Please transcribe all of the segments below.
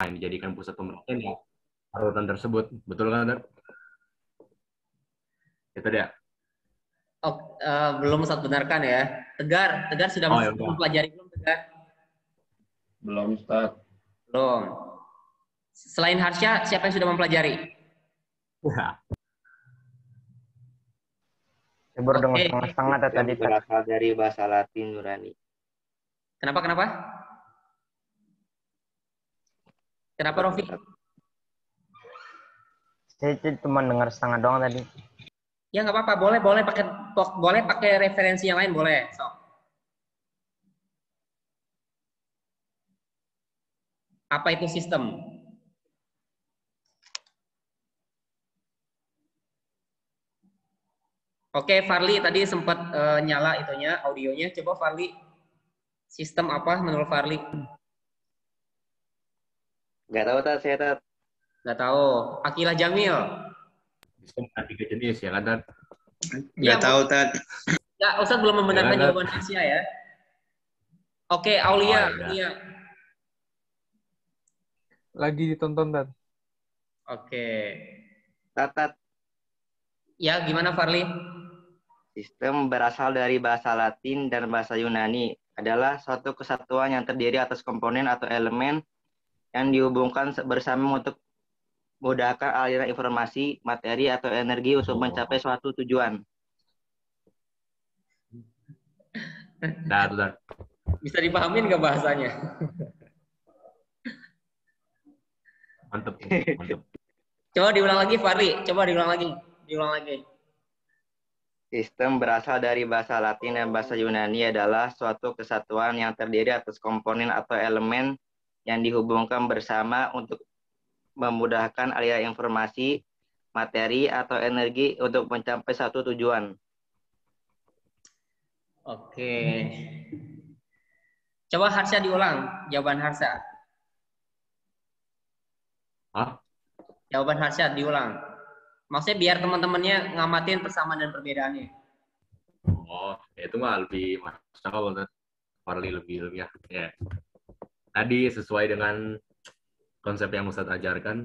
yang dijadikan pusat pemerintahan ya larutan tersebut. Betul kan, Dar? Itu dia. Oh, belum Ustaz benarkan ya. Tegar sudah Oh ya udah. mempelajari belum Tegar? Belum, Ustaz. Belum. Selain Harsya, siapa yang sudah mempelajari? Saya baru dengar Oke. setengah-setengah tadi. Yang berasal dari bahasa Latin nurani. Kenapa? Kenapa Rofi? Saya cuma dengar setengah doang tadi. Ya nggak apa-apa, boleh pakai referensi yang lain boleh. Sok. Apa itu sistem? Oke, Farli tadi sempat nyala itunya, audionya. Coba Farli, sistem apa menurut Farli? Nggak tahu, Tat. Saya, Tat. Nggak tahu. Akilah Jamil. Sistem ada 3 jenis ya kan, Dar? Ya, Nggak tahu, Tat. ya, Ustaz belum membenarkan Ya, jawaban Asia ya. Oke, Aulia. Oh, Aulia. Lagi ditonton, Tat. Oke. Tat. Ya, gimana Farli? Sistem berasal dari bahasa Latin dan bahasa Yunani, adalah suatu kesatuan yang terdiri atas komponen atau elemen yang dihubungkan bersama untuk memudahkan aliran informasi, materi, atau energi untuk mencapai suatu tujuan. Dar. Bisa dipahamin nggak bahasanya? Mantep. Coba diulang lagi, Farli. Coba diulang lagi. Sistem berasal dari bahasa Latin dan bahasa Yunani adalah suatu kesatuan yang terdiri atas komponen atau elemen yang dihubungkan bersama untuk memudahkan aliran informasi, materi, atau energi untuk mencapai satu tujuan. Oke. Coba Harsha diulang, jawaban Harsha. Hah? Jawaban Harsha diulang. Maksudnya biar teman-temannya ngamatin persamaan dan perbedaannya. Oh, ya itu mah lebih masuk akal, Dar. Farli lebih ya. Tadi sesuai dengan konsep yang Ustadz ajarkan,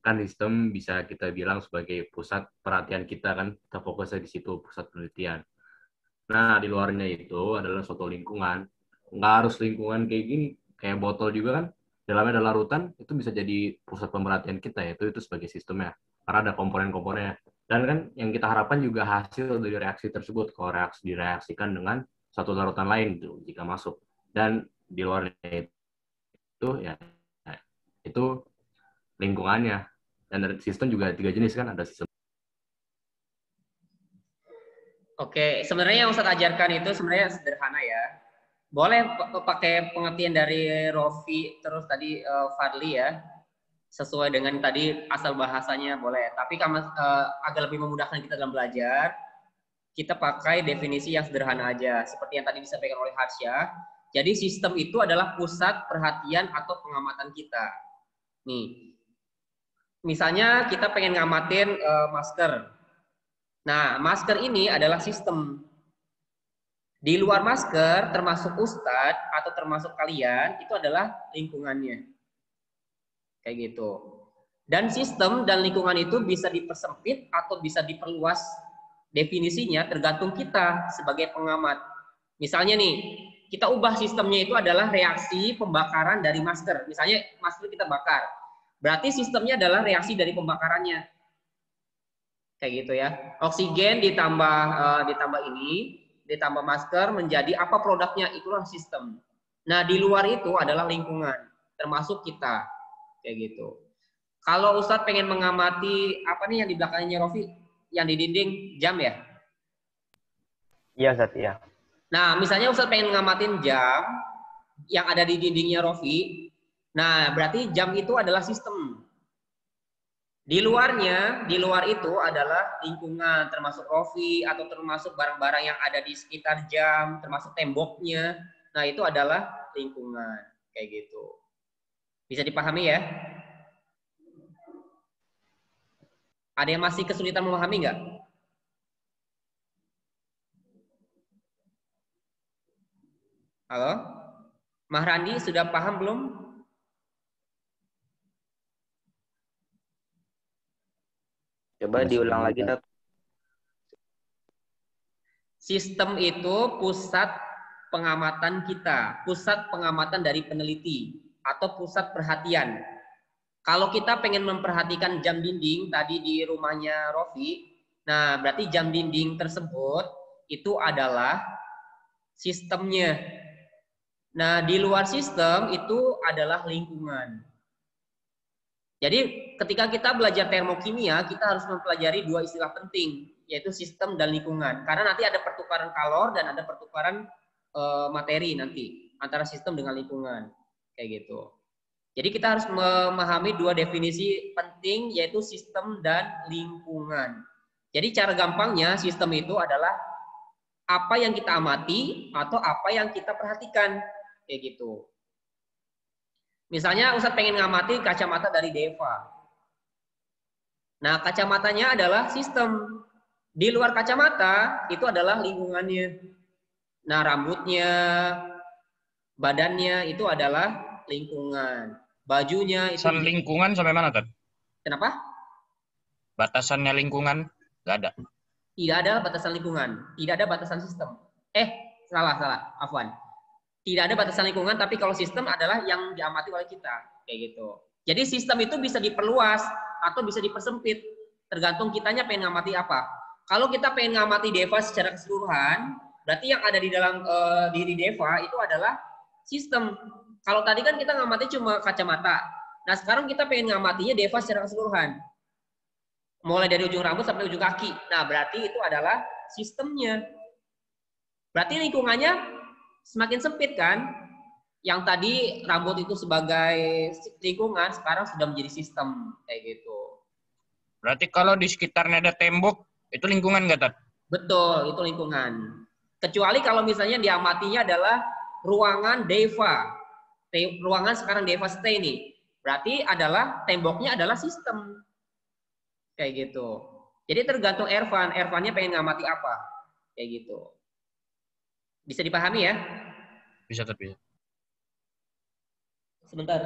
kan sistem bisa kita bilang sebagai pusat perhatian kita kan, kita fokusnya di situ, pusat penelitian. Nah, di luarnya itu adalah suatu lingkungan. Nggak harus lingkungan kayak gini, kayak botol juga kan, dalamnya ada larutan, itu bisa jadi pusat pemerhatian kita, itu sebagai sistemnya. Karena ada komponen-komponennya. Dan kan yang kita harapkan juga hasil dari reaksi tersebut, kalau reaksi direaksikan dengan satu larutan lain gitu, jika masuk. Dan di luarnya itu, ya itu lingkungannya. Dan sistem juga 3 jenis kan, ada sistem. Oke, sebenarnya yang Ustadz ajarkan itu sebenarnya sederhana ya. Boleh pakai pengertian dari Rofi terus tadi Fadli ya. Sesuai dengan tadi asal bahasanya boleh. Tapi agar lebih memudahkan kita dalam belajar, kita pakai definisi yang sederhana aja. Seperti yang tadi disampaikan oleh Harsya. Jadi sistem itu adalah pusat perhatian atau pengamatan kita. Nih, misalnya kita pengen ngamatin masker. Nah, masker ini adalah sistem. Di luar masker, termasuk Ustadz atau termasuk kalian, itu adalah lingkungannya. Kayak gitu. Dan sistem dan lingkungan itu bisa dipersempit atau bisa diperluas definisinya tergantung kita sebagai pengamat. Misalnya nih, kita ubah sistemnya itu adalah reaksi pembakaran dari masker. Misalnya masker kita bakar. Berarti sistemnya adalah reaksi dari pembakarannya. Kayak gitu ya. Oksigen ditambah masker menjadi apa produknya, itulah sistem. Nah, di luar itu adalah lingkungan, termasuk kita. Kayak gitu. Kalau Ustadz pengen mengamati apa nih yang di belakangnya Rofi, yang di dinding, jam ya? Iya, Ustaz, iya. Nah, misalnya Ustadz pengen ngamatin jam yang ada di dindingnya Rofi. Nah, berarti jam itu adalah sistem. Di luar itu adalah lingkungan, termasuk Rofi atau termasuk barang-barang yang ada di sekitar jam, termasuk temboknya. Nah, itu adalah lingkungan, kayak gitu. Bisa dipahami ya? Ada yang masih kesulitan memahami nggak? Halo? Mahrandi sudah paham belum? Coba diulang lagi, Tat. Sistem itu pusat pengamatan kita, pusat pengamatan dari peneliti, atau pusat perhatian. Kalau kita pengen memperhatikan jam dinding tadi di rumahnya Rofi, nah berarti jam dinding tersebut itu adalah sistemnya. Nah, di luar sistem itu adalah lingkungan. Jadi ketika kita belajar termokimia, kita harus mempelajari dua istilah penting, yaitu sistem dan lingkungan. Karena nanti ada pertukaran kalor dan ada pertukaran materi nanti antara sistem dengan lingkungan. Kayak gitu. Jadi kita harus memahami dua definisi penting, yaitu sistem dan lingkungan. Jadi cara gampangnya sistem itu adalah apa yang kita amati atau apa yang kita perhatikan. Kayak gitu. Misalnya Ustadz pengen ngamati kacamata dari Deva. Nah, kacamatanya adalah sistem. Di luar kacamata itu adalah lingkungannya. Nah, rambutnya, badannya itu adalah lingkungan. Bajunya itu Batasan lingkungan sampai mana, Tad? Kenapa? Batasannya lingkungan nggak ada. Tidak ada batasan lingkungan, tidak ada batasan sistem. Salah, afwan. Tidak ada batasan lingkungan, tapi kalau sistem adalah yang diamati oleh kita, kayak gitu. Jadi sistem itu bisa diperluas atau bisa dipersempit, tergantung kitanya pengen ngamati apa. Kalau kita pengen ngamati Deva secara keseluruhan, berarti yang ada di dalam diri Deva itu adalah sistem. Kalau tadi kan kita ngamati cuma kacamata. Nah, sekarang kita pengen ngamatinya Deva secara keseluruhan. Mulai dari ujung rambut sampai ujung kaki. Nah, berarti itu adalah sistemnya. Berarti lingkungannya semakin sempit kan? Yang tadi rambut itu sebagai lingkungan, sekarang sudah menjadi sistem. Kayak gitu. Berarti kalau di sekitarnya ada tembok, itu lingkungan nggak, Tad? Betul, itu lingkungan. Kecuali kalau misalnya diamatinya adalah ruangan Deva. Ruangan sekarang Deva stay nih. Berarti adalah temboknya adalah sistem. Kayak gitu. Jadi tergantung Ervan. Ervannya pengen ngamati apa. Kayak gitu. Bisa dipahami ya? Bisa, Tad, bisa. Sebentar.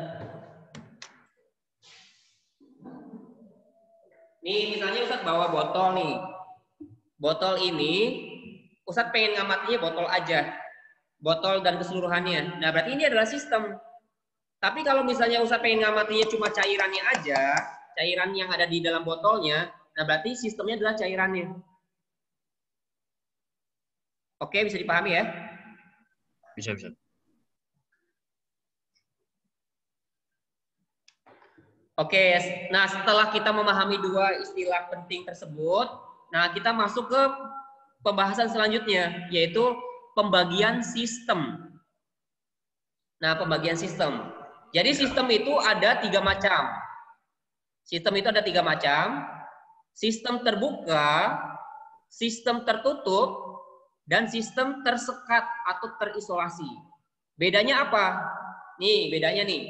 Nih misalnya Ustadz bawa botol nih. Botol ini Ustadz pengen ngamatinya botol aja. Botol dan keseluruhannya. Nah berarti ini adalah sistem. Tapi kalau misalnya Ustadz pengen ngamatinya cuma cairannya aja, cairan yang ada di dalam botolnya, nah berarti sistemnya adalah cairannya. Oke, bisa dipahami ya? Bisa, bisa. Oke, nah setelah kita memahami dua istilah penting tersebut, nah kita masuk ke pembahasan selanjutnya, yaitu pembagian sistem. Nah, pembagian sistem. Jadi sistem itu ada 3 macam. Sistem itu ada 3 macam. Sistem terbuka, sistem tertutup, dan sistem tersekat atau terisolasi. Bedanya apa? Nih, bedanya nih.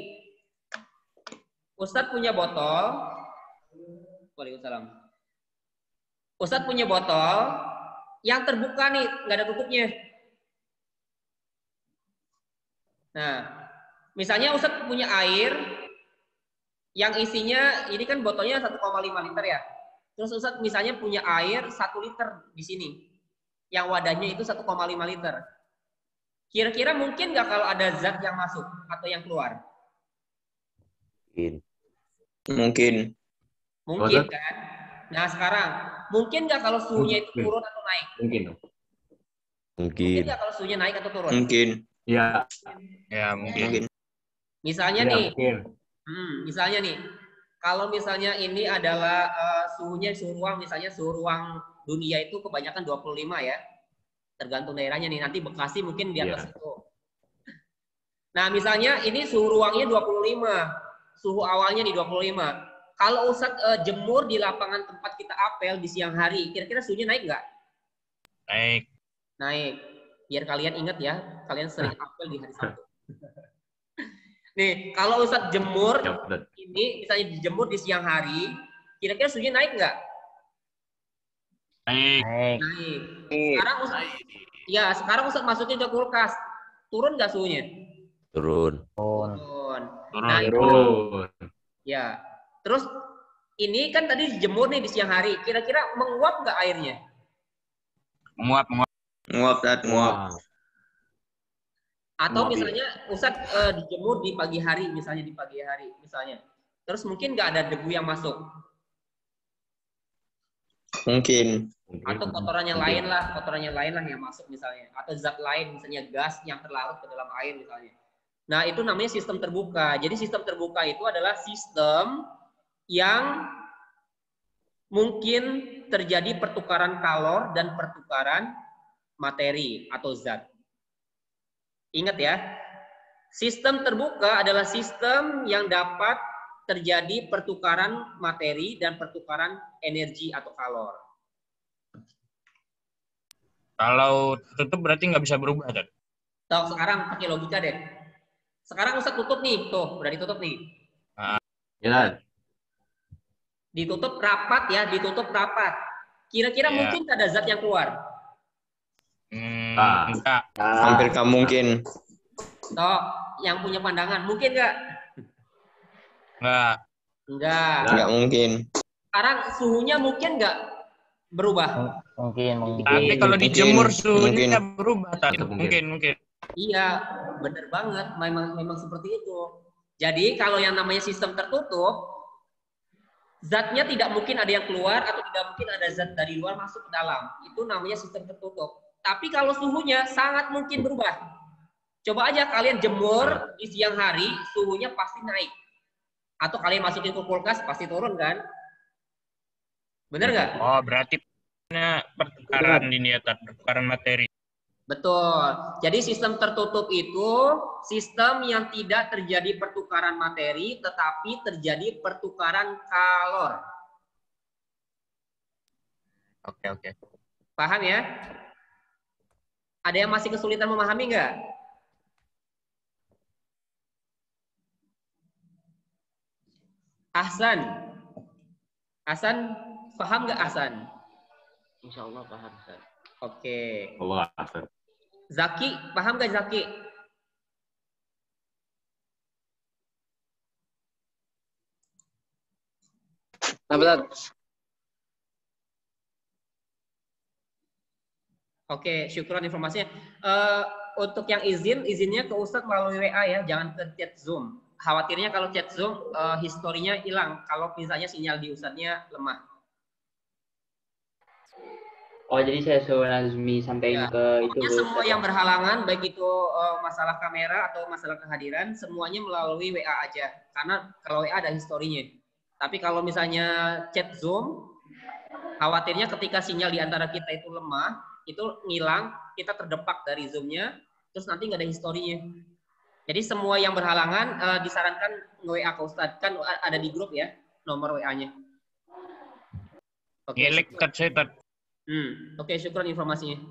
Ustadz punya botol. Waalaikumsalam. Ustadz punya botol yang terbuka nih, nggak ada tutupnya. Nah, misalnya Ustadz punya air yang isinya, ini kan botolnya 1,5 liter ya. Terus Ustadz misalnya punya air 1 liter di sini. Yang wadahnya itu 1,5 liter. Kira-kira mungkin nggak kalau ada zat yang masuk atau yang keluar? Mungkin. Mungkin kan? Nah sekarang, mungkin nggak kalau suhunya itu turun atau naik? Mungkin. Mungkin nggak kalau suhunya naik atau turun? Mungkin. Ya. Ya, mungkin. Misalnya Ya, nih, mungkin. misalnya nih, kalau misalnya ini adalah suhunya suhu ruang, misalnya suhu ruang dunia itu kebanyakan 25 ya, tergantung daerahnya nih. Nanti Bekasi mungkin di atas itu. Nah misalnya ini suhu ruangnya 25, suhu awalnya di 25. Kalau Ustadz jemur di lapangan tempat kita apel di siang hari, kira-kira suhunya naik nggak? Naik. Naik. Biar kalian ingat ya, kalian sering apel di hari Sabtu. Nih, kalau Ustadz jemur ini misalnya dijemur di siang hari, kira-kira suhunya naik nggak? Naik. Naik. Sekarang Ustadz masukin ke kulkas, turun nggak suhunya? Turun. Turun. Turun. Nah, Turun. ya. Terus ini kan tadi dijemur nih di siang hari. Kira-kira menguap nggak airnya? Menguap, menguap. Nguap, Tat, nguap. Wah, Atau Menguap, misalnya Ustadz dijemur di pagi hari, misalnya di pagi hari, misalnya. Terus mungkin nggak ada debu yang masuk. Mungkin. Atau kotorannya lain lah yang masuk misalnya. Atau zat lain, misalnya gas yang terlarut ke dalam air misalnya. Nah, itu namanya sistem terbuka. Jadi sistem terbuka itu adalah sistem yang mungkin terjadi pertukaran kalor dan pertukaran materi atau zat. Ingat ya, sistem terbuka adalah sistem yang dapat terjadi pertukaran materi dan pertukaran energi atau kalor. Kalau tutup berarti nggak bisa berubah, Tat. Tahu sekarang pakai logika deh. Sekarang Ustaz tutup nih, tuh udah ditutup nih. ya Tat. Ditutup rapat ya, ditutup rapat. Kira-kira Iya. mungkin ada zat yang keluar? Enggak. Hampir nggak mungkin. Toh, yang punya pandangan mungkin nggak? Enggak. Enggak. Nggak mungkin. Sekarang suhunya mungkin nggak berubah? Mungkin. Tapi kalau Mungkin, dijemur suhunya mungkin. berubah, Tat. Itu mungkin. Mungkin. Iya, bener banget. Memang seperti itu. Jadi kalau yang namanya sistem tertutup, zatnya tidak mungkin ada yang keluar atau tidak mungkin ada zat dari luar masuk ke dalam. Itu namanya sistem tertutup. Tapi kalau suhunya sangat mungkin berubah. Coba aja kalian jemur di siang hari, suhunya pasti naik. Atau kalian masukin ke kulkas, pasti turun kan? Bener nggak? Oh, berarti pertukaran ini ya, Tat. Pertukaran materi. Betul. Jadi sistem tertutup itu sistem yang tidak terjadi pertukaran materi, tetapi terjadi pertukaran kalor. Oke. Paham ya? Ada yang masih kesulitan memahami nggak? Ahsan. Ahsan, paham nggak Ahsan? Insya Allah paham, Ustaz. Oke. Allah, Ustaz. Zaki, paham nggak Zaki? Oke, syukuran informasinya. Untuk yang izinnya ke Ustadz melalui WA ya, jangan ke chat Zoom. Khawatirnya kalau chat Zoom, historinya hilang. Kalau misalnya sinyal di Ustadznya lemah. Oh, jadi saya suruh Nazmi sampaikan Ya. ke itu. Pokoknya semua yang berhalangan, baik itu masalah kamera atau masalah kehadiran, semuanya melalui WA aja. Karena kalau WA ada historinya. Tapi kalau misalnya chat Zoom, khawatirnya ketika sinyal di antara kita itu lemah, itu ngilang, kita terdepak dari Zoom-nya, terus nanti nggak ada historinya. Jadi semua yang berhalangan disarankan nge-WA ke Ustadz. Kan ada di grup ya, nomor WA-nya. Oke, Ngelek, Tat, saya, Tat. Oke, syukuran informasinya.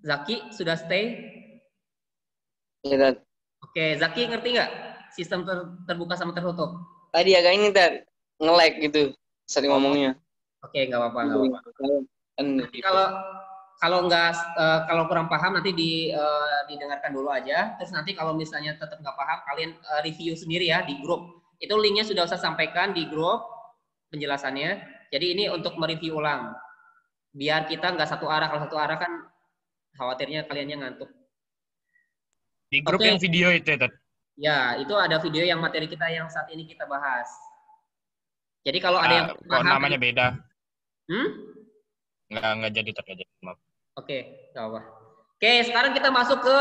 Zaki, sudah stay? Ya, Tat. Oke, Zaki ngerti nggak sistem terbuka sama tertutup? Tadi agak ini, Tat. Nge-lag gitu. Sering ngomongnya. Oke, nggak apa-apa. Nanti kalau kurang paham nanti didengarkan dulu aja. Terus nanti kalau misalnya tetap nggak paham, kalian review sendiri ya di grup. Itu linknya sudah saya sampaikan di grup penjelasannya. Jadi ini untuk mereview ulang. Biar kita nggak satu arah. Kalau satu arah kan khawatirnya kaliannya ngantuk. Di grup yang video itu ya, Tat? Ya, itu ada video yang materi kita yang saat ini kita bahas. Jadi kalau ada yang kok namanya beda? Nggak jadi, Tat. Maaf. Oke, nggak apa. Oke, sekarang kita masuk ke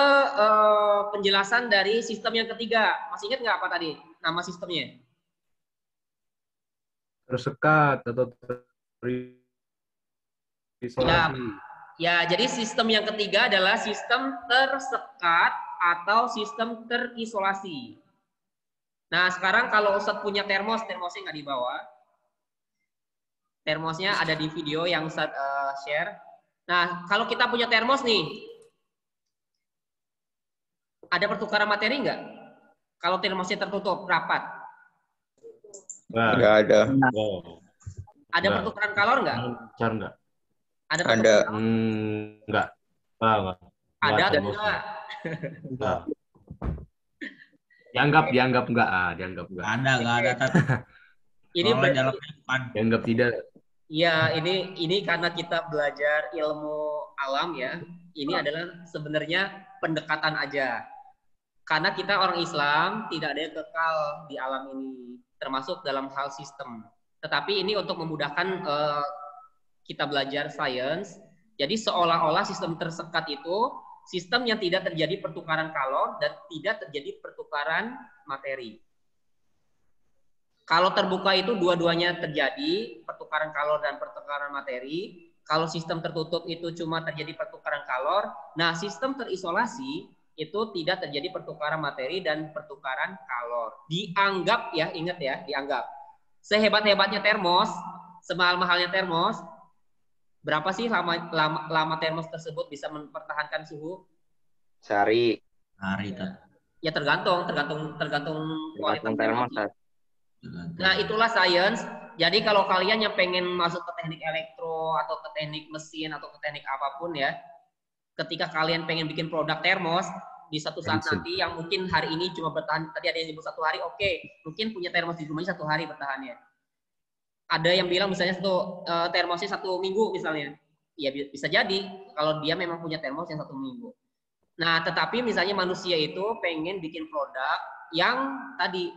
penjelasan dari sistem yang ketiga. Masih ingat nggak apa tadi nama sistemnya? Tersekat atau terisolasi. Ya, jadi sistem yang ketiga adalah sistem tersekat atau sistem terisolasi. Nah, sekarang kalau Ustadz punya termosnya nggak dibawa. Termosnya ada di video yang Ustadz share. Nah, kalau kita punya termos nih, ada pertukaran materi nggak? Kalau termosnya tertutup, rapat. Nggak ada. Ada pertukaran kalor nggak? Lancar nggak? Ada. Nggak. Nggak. Ada atau enggak? Dianggap enggak, dianggap enggak. Nggak ada Tat. Ini Soalnya jalannya depan. Dianggap tidak. ya ini karena kita belajar ilmu alam ya. Ini adalah sebenarnya pendekatan aja. Karena kita orang Islam tidak ada yang kekal di alam ini, termasuk dalam hal sistem. Tetapi ini untuk memudahkan kita belajar sains. Jadi seolah-olah sistem tersekat itu sistem yang tidak terjadi pertukaran kalor dan tidak terjadi pertukaran materi. Kalau terbuka itu dua-duanya terjadi, pertukaran kalor dan pertukaran materi. Kalau sistem tertutup itu cuma terjadi pertukaran kalor. Nah, sistem terisolasi itu tidak terjadi pertukaran materi dan pertukaran kalor. Dianggap ya, ingat ya, dianggap. Sehebat-hebatnya termos, semahal-mahalnya termos, berapa sih lama termos tersebut bisa mempertahankan suhu? Sehari. Hari Tat. Ya tergantung kualitas termos. Nah, itulah sains. Jadi kalau kalian yang pengen masuk ke teknik elektro atau ke teknik mesin atau ke teknik apapun ya, ketika kalian pengen bikin produk termos, di satu saat nanti yang mungkin hari ini cuma bertahan, tadi ada yang nyebut 1 hari, oke, mungkin punya termos di rumahnya 1 hari bertahannya. Ada yang bilang misalnya termosnya 1 minggu misalnya. Ya bisa jadi kalau dia memang punya termos yang 1 minggu. Nah, tetapi misalnya manusia itu pengen bikin produk yang tadi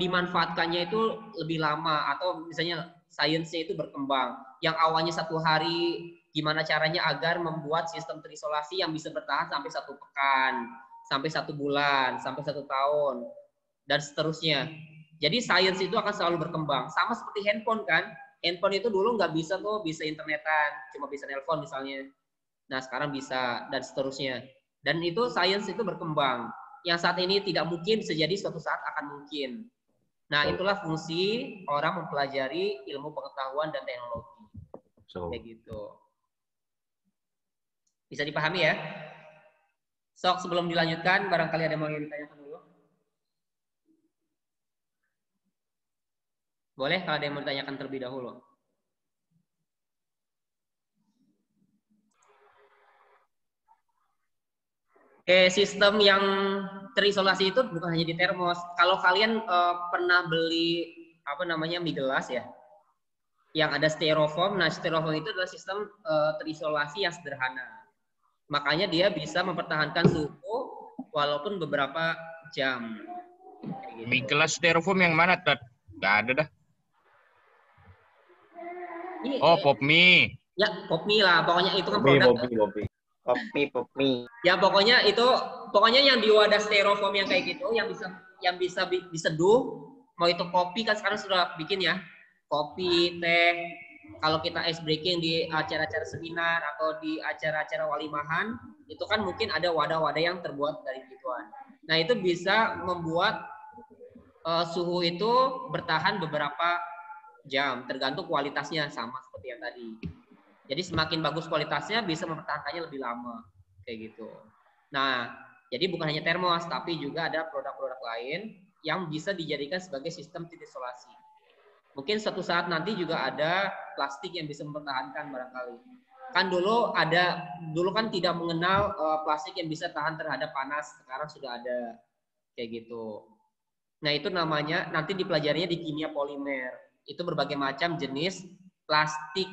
dimanfaatkannya itu lebih lama, atau misalnya sainsnya itu berkembang. Yang awalnya 1 hari, gimana caranya agar membuat sistem terisolasi yang bisa bertahan sampai 1 pekan, sampai 1 bulan, sampai 1 tahun, dan seterusnya. Jadi sains itu akan selalu berkembang. Sama seperti handphone kan. Handphone itu dulu nggak bisa bisa internetan, cuma bisa nelpon misalnya. Nah sekarang bisa, dan seterusnya. Dan itu sains itu berkembang. Yang saat ini tidak mungkin bisa jadi suatu saat akan mungkin. Nah itulah fungsi orang mempelajari ilmu pengetahuan dan teknologi. Kayak gitu. Bisa dipahami ya? Sok sebelum dilanjutkan, barangkali ada yang mau ditanyakan dulu. Boleh kalau ada yang mau ditanyakan terlebih dahulu. Oke, sistem yang terisolasi itu bukan hanya di termos. Kalau kalian pernah beli mie gelas ya, yang ada styrofoam. Nah, styrofoam itu adalah sistem terisolasi yang sederhana. Makanya dia bisa mempertahankan suhu walaupun beberapa jam. Gitu. Mie gelas styrofoam yang mana, Tat? Nggak ada dah. Pop mie. Ya, pop mie lah. Pokoknya itu kan produk. Pop mie. Ya pokoknya yang di wadah styrofoam yang kayak gitu, yang bisa diseduh. Mau itu kopi kan sekarang sudah bikin ya. Kopi, teh. Kalau kita ice breaking di acara-acara seminar atau di acara-acara walimahan, itu kan mungkin ada wadah-wadah yang terbuat dari gituan. Nah itu bisa membuat suhu itu bertahan beberapa jam, tergantung kualitasnya, sama seperti yang tadi. Jadi semakin bagus kualitasnya bisa mempertahankannya lebih lama, kayak gitu. Nah, jadi bukan hanya termos, tapi juga ada produk-produk lain yang bisa dijadikan sebagai sistem terisolasi. Mungkin suatu saat nanti juga ada plastik yang bisa mempertahankan barangkali. Kan dulu kan tidak mengenal plastik yang bisa tahan terhadap panas, sekarang sudah ada, kayak gitu. Nah itu namanya nanti dipelajarinya di kimia polimer. Itu berbagai macam jenis plastik,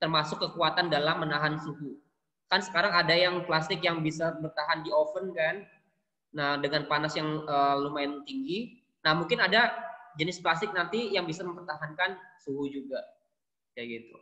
termasuk kekuatan dalam menahan suhu. Kan sekarang ada yang plastik yang bisa bertahan di oven kan. Nah, dengan panas yang lumayan tinggi. Nah, mungkin ada jenis plastik nanti yang bisa mempertahankan suhu juga. Kayak gitu.